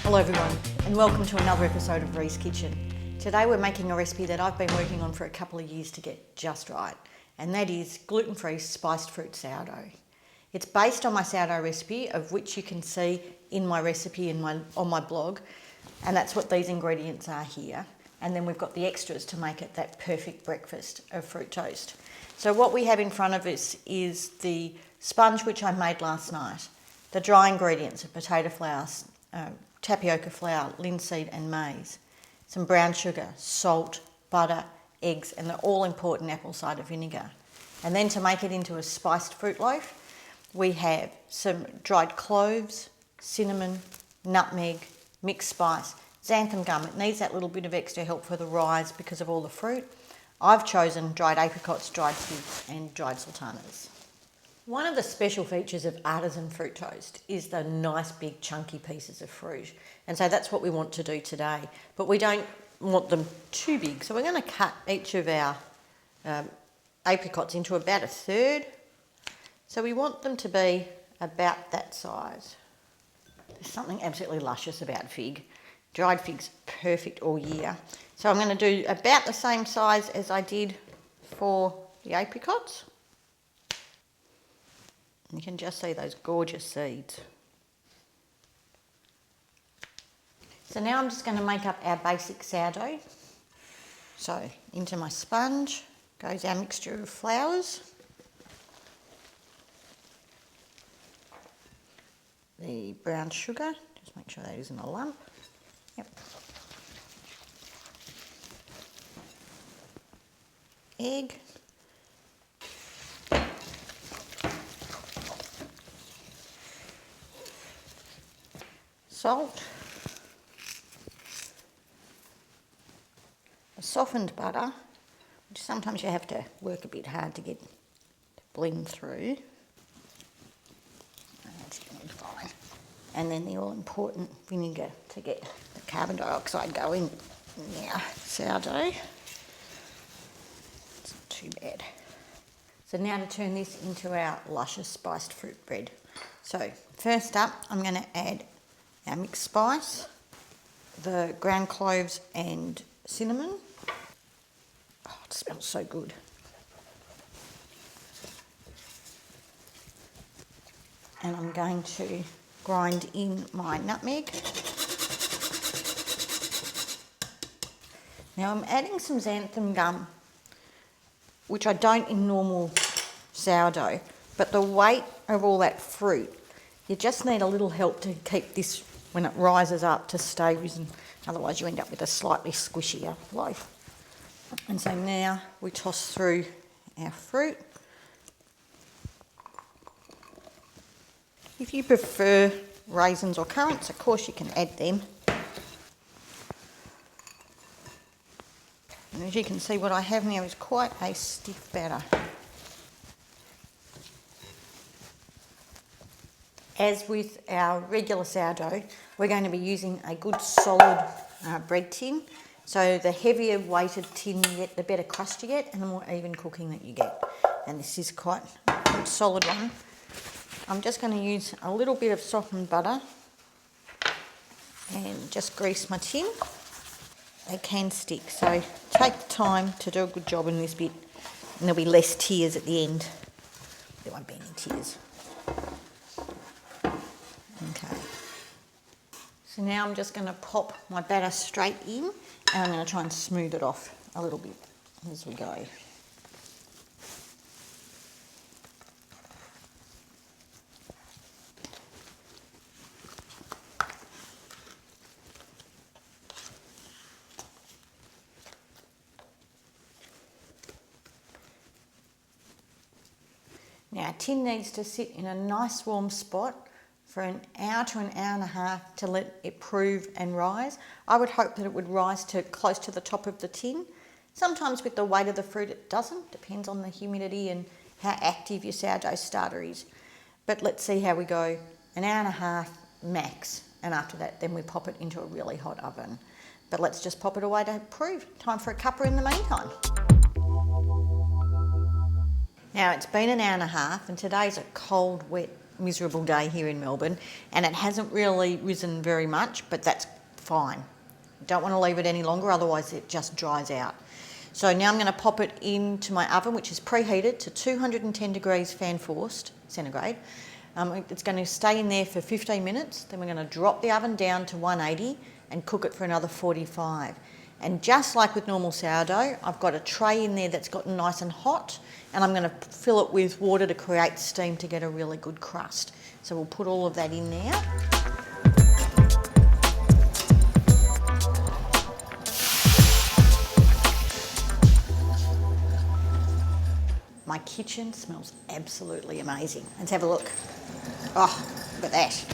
Hello everyone, and welcome to another episode of RiesKitchen. Today we're making a recipe that I've been working on for a couple of years to get just right, and that is gluten-free spiced fruit sourdough. It's based on my sourdough recipe, of which you can see in my recipe on my blog, and that's what these ingredients are here. And then we've got the extras to make it that perfect breakfast of fruit toast. So what we have in front of us is the sponge which I made last night, the dry ingredients of potato flour, tapioca flour, linseed and maize, some brown sugar, salt, butter, eggs, and the all-important apple cider vinegar. And then to make it into a spiced fruit loaf, we have some dried cloves, cinnamon, nutmeg, mixed spice, xanthan gum. It needs that little bit of extra help for the rise because of all the fruit. I've chosen dried apricots, dried figs and dried sultanas. One of the special features of artisan fruit toast is the nice big chunky pieces of fruit. And so that's what we want to do today. But we don't want them too big. So we're going to cut each of our apricots into about a third. So we want them to be about that size. There's something absolutely luscious about fig. Dried fig's perfect all year. So I'm going to do about the same size as I did for the apricots. You can just see those gorgeous seeds. So now I'm just going to make up our basic sourdough. So into my sponge goes our mixture of flours, the brown sugar, just make sure that isn't a lump. Yep. Egg. Salt. A softened butter, which sometimes you have to work a bit hard to get to blend through. That's going to be fine. And then the all-important vinegar to get the carbon dioxide going in our sourdough. It's not too bad. So now to turn this into our luscious spiced fruit bread. So first up, I'm going to add our mixed spice, the ground cloves and cinnamon. Oh, it smells so good. And I'm going to grind in my nutmeg. Now I'm adding some xanthan gum, which I don't in normal sourdough, but the weight of all that fruit, you just need a little help to keep this, when it rises up, to stay risen. Otherwise you end up with a slightly squishier loaf. And so now we toss through our fruit. If you prefer raisins or currants, of course you can add them. And as you can see, what I have now is quite a stiff batter. As with our regular sourdough, we're going to be using a good solid bread tin. So the heavier weighted tin you get, the better crust you get and the more even cooking that you get. And this is quite a good solid one. I'm just going to use a little bit of softened butter and just grease my tin. They can stick, so take time to do a good job in this bit, and there'll be less tears at the end. There won't be any tears. Okay. So now I'm just going to pop my batter straight in, and I'm going to try and smooth it off a little bit as we go. Now our tin needs to sit in a nice warm spot for an hour to an hour and a half to let it prove and rise. I would hope that it would rise to close to the top of the tin. Sometimes with the weight of the fruit it doesn't, depends on the humidity and how active your sourdough starter is. But let's see how we go. An hour and a half max, and after that then we pop it into a really hot oven. But let's just pop it away to prove. Time for a cuppa in the meantime. Now it's been an hour and a half, and today's a cold, wet miserable day here in Melbourne, and it hasn't really risen very much, but that's fine. Don't want to leave it any longer, otherwise it just dries out. So now I'm going to pop it into my oven, which is preheated to 210 degrees fan forced centigrade. It's going to stay in there for 15 minutes. Then we're going to drop the oven down to 180 and cook it for another 45. And just like with normal sourdough, I've got a tray in there that's gotten nice and hot, and I'm going to fill it with water to create steam to get a really good crust. So we'll put all of that in there. My kitchen smells absolutely amazing. Let's have a look. Oh, look at that.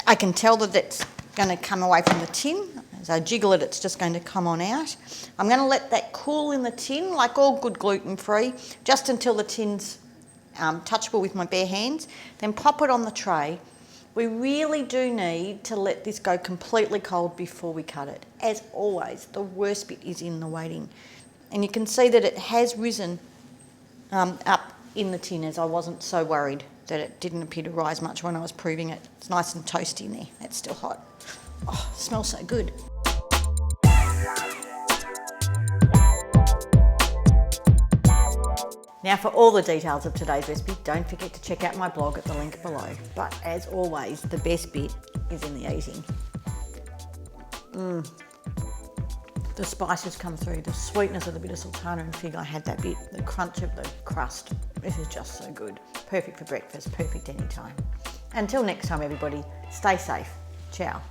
I can tell that it's going to come away from the tin. As I jiggle it, it's just going to come on out. I'm going to let that cool in the tin, like all good gluten-free, just until the tin's touchable with my bare hands. Then pop it on the tray. We really do need to let this go completely cold before we cut it. As always, the worst bit is in the waiting. And you can see that it has risen up in the tin, as I wasn't so worried that it didn't appear to rise much when I was proving it. It's nice and toasty in there. It's still hot. Oh, it smells so good. Now for all the details of today's recipe, don't forget to check out my blog at the link below. But as always, the best bit is in the eating. The spices come through, the sweetness of the bit of sultana and fig, I had that bit, the crunch of the crust. This is just so good. Perfect for breakfast, perfect anytime. Until next time everybody, stay safe. Ciao.